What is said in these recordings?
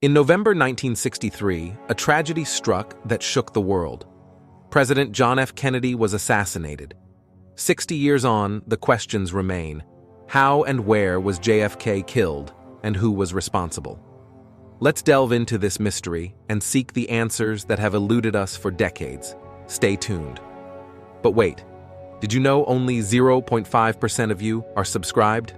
In November 1963, a tragedy struck that shook the world. President John F. Kennedy was assassinated. 60 years on, the questions remain. How and where was JFK killed, and who was responsible? Let's delve into this mystery and seek the answers that have eluded us for decades. Stay tuned. But wait, did you know only 0.5% of you are subscribed?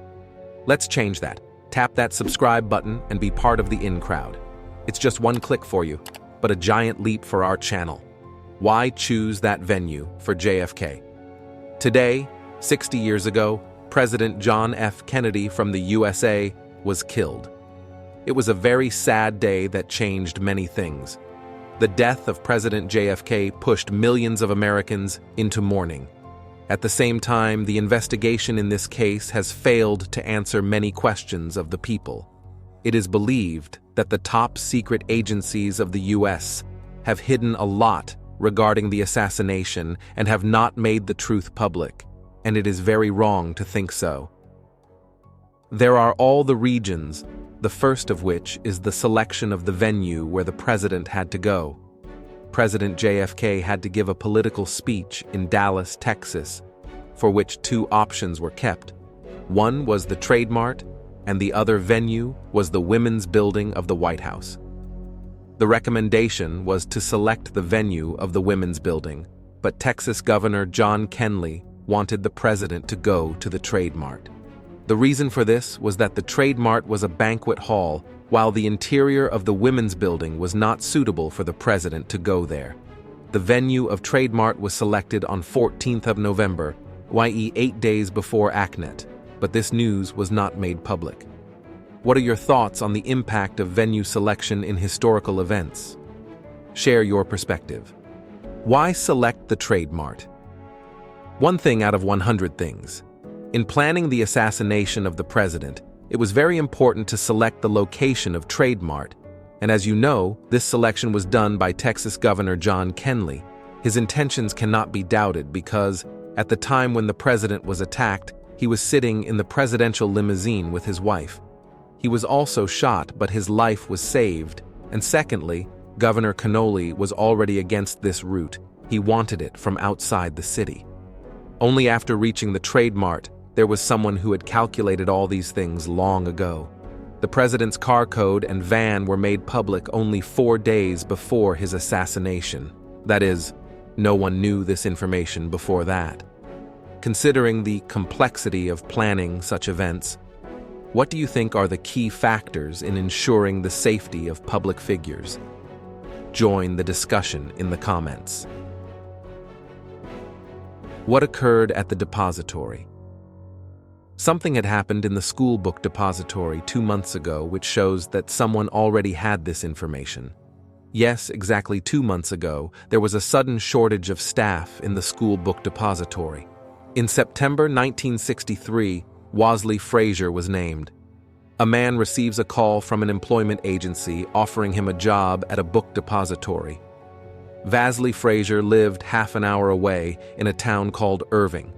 Let's change that. Tap that subscribe button and be part of the in crowd. It's just one click for you, but a giant leap for our channel. Why choose that venue for JFK? Today, 60 years ago, President John F. Kennedy from the USA was killed. It was a very sad day that changed many things. The death of President JFK pushed millions of Americans into mourning. At the same time, the investigation in this case has failed to answer many questions of the people. It is believed that the top secret agencies of the US have hidden a lot regarding the assassination and have not made the truth public, and it is very wrong to think so. There are all the regions, the first of which is the selection of the venue where the president had to go. President JFK had to give a political speech in Dallas, Texas, for which two options were kept. One was the Trade Mart, and the other venue was the Women's Building of the White House. The recommendation was to select the venue of the Women's Building, but Texas Governor John Kenly wanted the president to go to the Trade Mart. The reason for this was that the Trade Mart was a banquet hall, while the interior of the Women's Building was not suitable for the president to go there. The venue of Trade Mart was selected on 14th of November, i.e. 8 days before ACNET, but this news was not made public. What are your thoughts on the impact of venue selection in historical events? Share your perspective. Why select the Trade Mart? One thing out of 100 things. In planning the assassination of the president, it was very important to select the location of Trade Mart, and as you know, this selection was done by Texas Governor John Kenly. His intentions cannot be doubted because, at the time when the president was attacked, he was sitting in the presidential limousine with his wife. He was also shot, but his life was saved, and secondly, Governor Cannoli was already against this route. He wanted it from outside the city. Only after reaching the Trade Mart, there was someone who had calculated all these things long ago. The president's car code and van were made public only 4 days before his assassination. That is, no one knew this information before that. Considering the complexity of planning such events, what do you think are the key factors in ensuring the safety of public figures? Join the discussion in the comments. What occurred at the depository? Something had happened in the school book depository 2 months ago which shows that someone already had this information. Yes, exactly 2 months ago, there was a sudden shortage of staff in the school book depository. In September 1963, Wasley Frazier was named. A man receives a call from an employment agency offering him a job at a book depository. Wasley Frazier lived half an hour away in a town called Irving.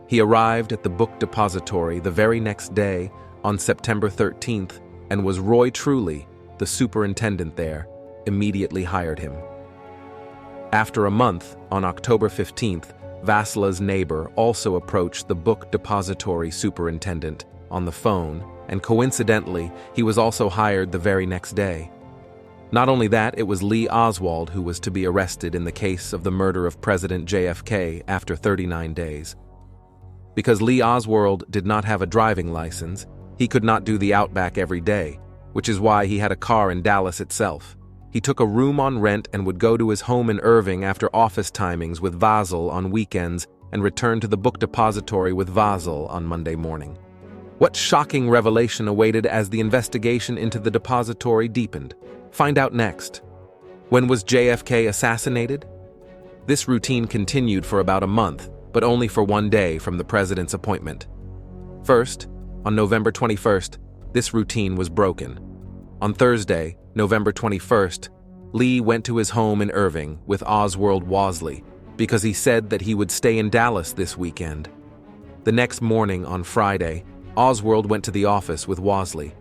He arrived at the book depository the very next day, on September 13th, and was Roy Truly, the superintendent there, immediately hired him. After a month, on October 15th, Vasla's neighbor also approached the book depository superintendent on the phone, and coincidentally, he was also hired the very next day. Not only that, it was Lee Oswald who was to be arrested in the case of the murder of President JFK after 39 days. Because Lee Oswald did not have a driving license, he could not do the Outback every day, which is why he had a car in Dallas itself. He took a room on rent and would go to his home in Irving after office timings with Vasel on weekends and return to the book depository with Vasel on Monday morning. What shocking revelation awaited as the investigation into the depository deepened? Find out next. When was JFK assassinated? This routine continued for about a month, but only for 1 day from the president's appointment. First, on November 21st, this routine was broken. On Thursday, November 21st, Lee went to his home in Irving with Oswald Wasley because he said that he would stay in Dallas this weekend. The next morning, on Friday, Oswald went to the office with Wasley.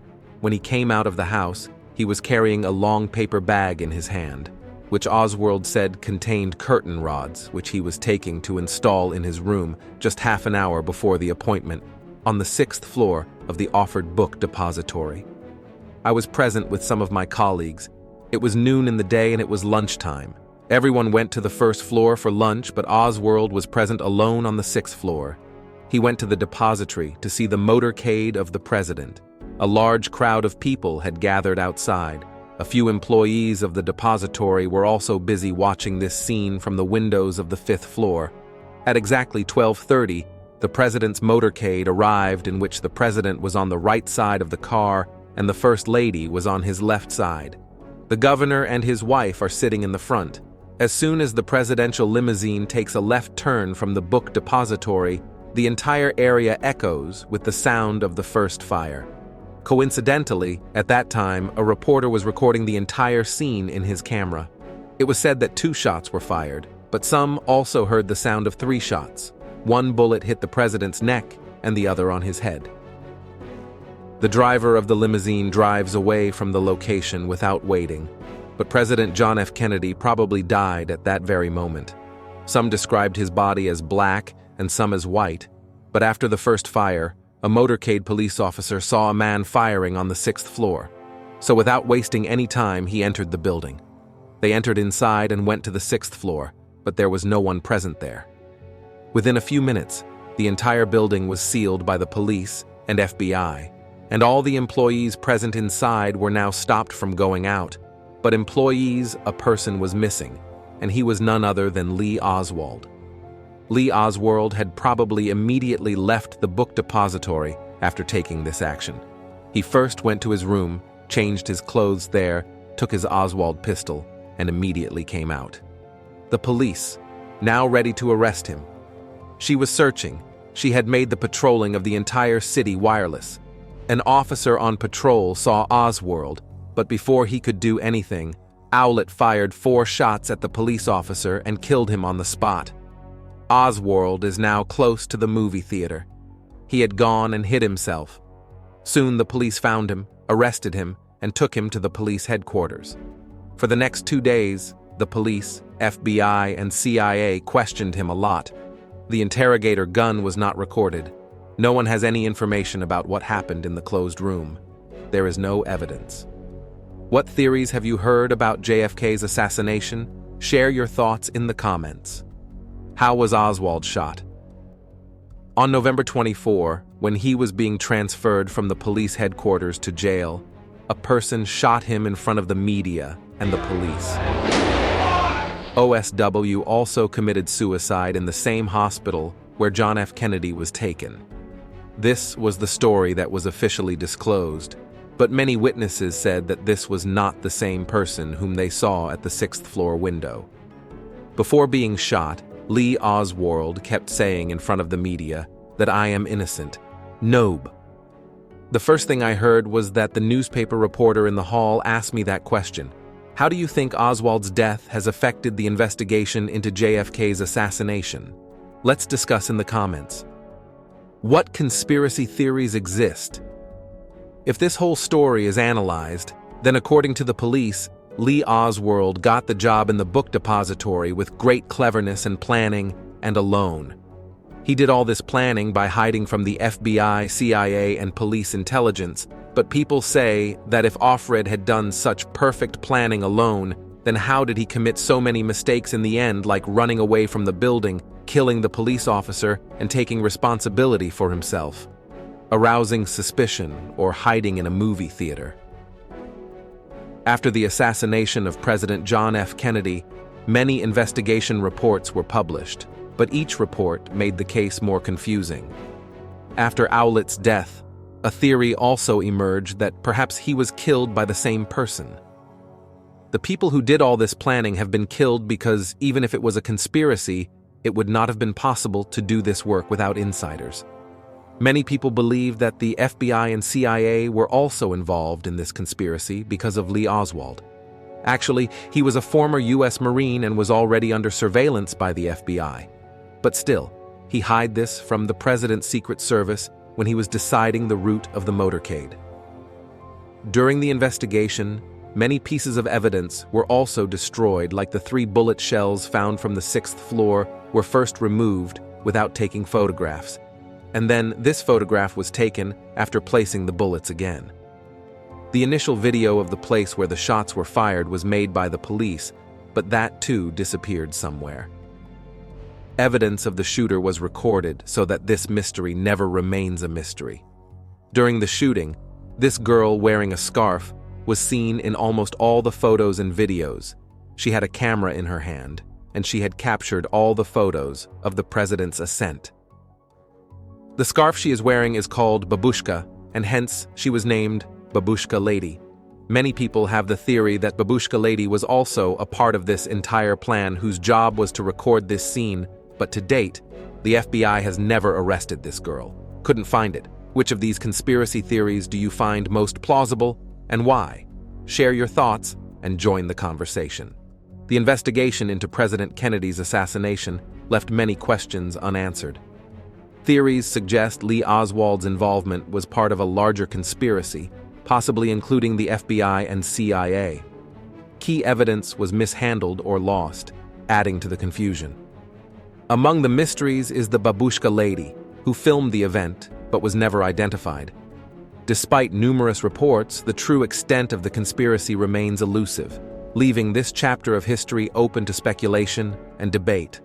When he came out of the house, He was carrying a long paper bag in his hand, which Oswald said contained curtain rods, which he was taking to install in his room just half an hour before the appointment, on the 6th floor of the offered book depository. I was present with some of my colleagues. It was noon in the day and it was lunchtime. Everyone went to the 1st floor for lunch, but Oswald was present alone on the 6th floor. He went to the depository to see the motorcade of the president. A large crowd of people had gathered outside. A few employees of the depository were also busy watching this scene from the windows of the 5th floor. At exactly 12:30, the president's motorcade arrived, in which the president was on the right side of the car and the First Lady was on his left side. The governor and his wife are sitting in the front. As soon as the presidential limousine takes a left turn from the book depository, the entire area echoes with the sound of the first fire. Coincidentally, at that time, a reporter was recording the entire scene in his camera. It was said that 2 shots were fired, but some also heard the sound of 3 shots. 1 bullet hit the president's neck and the other on his head. The driver of the limousine drives away from the location without waiting, but President John F. Kennedy probably died at that very moment. Some described his body as black and some as white, but after the first fire, a motorcade police officer saw a man firing on the 6th floor. So without wasting any time, he entered the building. They entered inside and went to the 6th floor, but there was no one present there. Within a few minutes, the entire building was sealed by the police and FBI, and all the employees present inside were now stopped from going out. But a person was missing, and he was none other than Lee Oswald. Lee Oswald had probably immediately left the book depository after taking this action. He first went to his room, changed his clothes there, took his Oswald pistol, and immediately came out. The police, now ready to arrest him. She was searching. She had made the patrolling of the entire city wireless. An officer on patrol saw Oswald, but before he could do anything, Owlett fired 4 shots at the police officer and killed him on the spot. Oswald is now close to the movie theater. He had gone and hid himself. Soon the police found him, arrested him, and took him to the police headquarters. For the next 2 days, the police, FBI, and CIA questioned him a lot. The interrogator gun was not recorded. No one has any information about what happened in the closed room. There is no evidence. What theories have you heard about JFK's assassination? Share your thoughts in the comments. How was Oswald shot? On November 24, when he was being transferred from the police headquarters to jail, a person shot him in front of the media and the police. OSW also committed suicide in the same hospital where John F. Kennedy was taken. This was the story that was officially disclosed, but many witnesses said that this was not the same person whom they saw at the 6th floor window. Before being shot, Lee Oswald kept saying in front of the media that I am innocent. Nope. The first thing I heard was that the newspaper reporter in the hall asked me that question. How do you think Oswald's death has affected the investigation into JFK's assassination? Let's discuss in the comments. What conspiracy theories exist? If this whole story is analyzed, then according to the police, Lee Oswald got the job in the book depository with great cleverness and planning, and alone. He did all this planning by hiding from the FBI, CIA, and police intelligence, but people say that if Offred had done such perfect planning alone, then how did he commit so many mistakes in the end, like running away from the building, killing the police officer, and taking responsibility for himself, arousing suspicion, or hiding in a movie theater? After the assassination of President John F. Kennedy, many investigation reports were published, but each report made the case more confusing. After Owlett's death, a theory also emerged that perhaps he was killed by the same person. The people who did all this planning have been killed because even if it was a conspiracy, it would not have been possible to do this work without insiders. Many people believe that the FBI and CIA were also involved in this conspiracy because of Lee Oswald. Actually, he was a former U.S. Marine and was already under surveillance by the FBI. But still, he hid this from the President's Secret Service when he was deciding the route of the motorcade. During the investigation, Many pieces of evidence were also destroyed, like the 3 bullet shells found from the 6th floor were first removed without taking photographs, and then this photograph was taken after placing the bullets again. The initial video of the place where the shots were fired was made by the police, but that too disappeared somewhere. Evidence of the shooter was recorded so that this mystery never remains a mystery. During the shooting, this girl wearing a scarf was seen in almost all the photos and videos. She had a camera in her hand, and she had captured all the photos of the president's ascent. The scarf she is wearing is called Babushka, and hence she was named Babushka Lady. Many people have the theory that Babushka Lady was also a part of this entire plan, whose job was to record this scene, but to date, the FBI has never arrested this girl. Couldn't find it. Which of these conspiracy theories do you find most plausible, and why? Share your thoughts and join the conversation. The investigation into President Kennedy's assassination left many questions unanswered. Theories suggest Lee Oswald's involvement was part of a larger conspiracy, possibly including the FBI and CIA. Key evidence was mishandled or lost, adding to the confusion. Among the mysteries is the Babushka Lady, who filmed the event but was never identified. Despite numerous reports, the true extent of the conspiracy remains elusive, leaving this chapter of history open to speculation and debate.